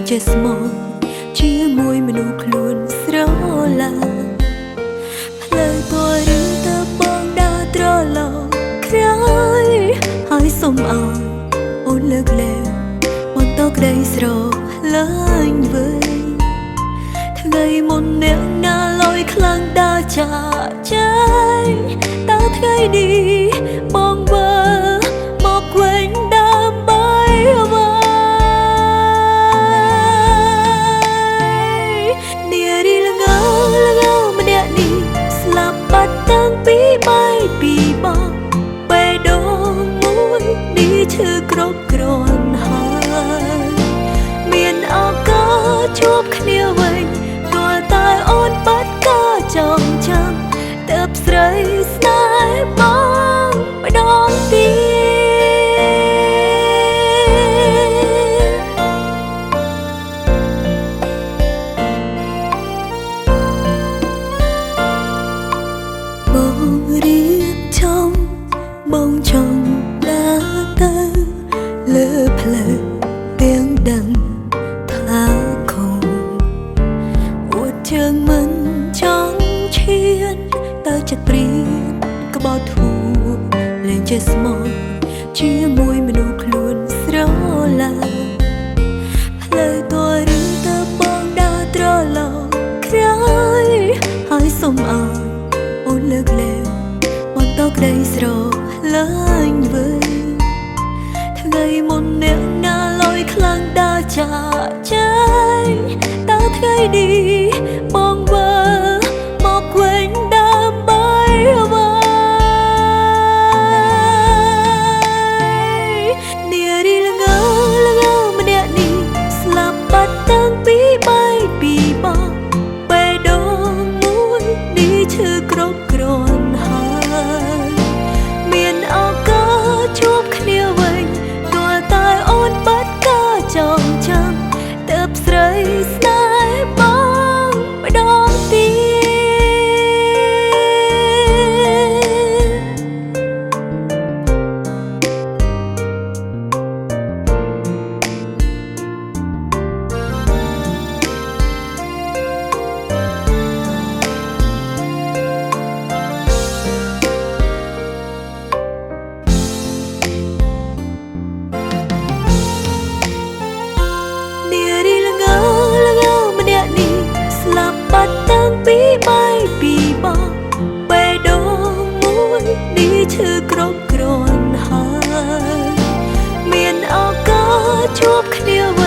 ចេះស្មោះជាមួយមនុស្សខ្លួនស្រឡាញ់ផ្លូវតួឬទៅបងដើរត្រឡប់ក្រោយហើយសុំអើយអូនលើកលែងបន្តក្តីស្រឡាញ់វិញថ្ងៃមុនអ្នកណាលយខ្លាំងដើរចាកចេញតើថ្ងៃនេះបងវើមកវិញដើម្បីអ្វីនារីល្ងម្នាក់នេះស្លាប់បាត់តាំងពីបាយពីបងបេះដូងមួយនេះឈឺគ្រប់គ្រាន់ហើយមានឱកាសជួបគ្នាវិញទាល់តែអូនបាត់ការចងចាំទើបស្រីស្នេហ៍បងម្ដងទៀតបងរៀបចំបងចង់ដើរទៅលើផ្លូវទាំងដឹងថាខំអួតជើងមិនចង់ឈានតើចិត្តព្រៀនក្បត់ធូរលែងចេះស្មោះជាមួយមនុស្សខ្លួនស្រឡាញ់ផ្លូវតួឬទៅបងដើរត្រឡប់ក្រោយហើយសុំអើយអូនលើកលែងបន្តក្តីស្រឡាញ់វិញថ្ងៃមុនអ្នកណាលយខ្លាំងដើរចាកចេញតើថ្ងៃនេះបងវើមកវិញដើម្បីអ្វីនារីល្ងម្នាក់នេះស្លាប់បាត់តាំងពីបាយពីបងបេះដូងមួយនេះឈឺគ្រប់គ្រាន់ហើយមានឱកាសជួបគ្នាវិញទាល់តែអូនបាត់ការចងចាំទើបស្រីស្នេហ៍បងម្ដងទៀតនារីល្ងម្នាក់នេះស្លាប់បាត់តាំងពីបាយពីបងបេះដូងមួយនេះឈឺគ្រប់គ្រាន់ហើយមានឱកាសជួបគ្នាវិញ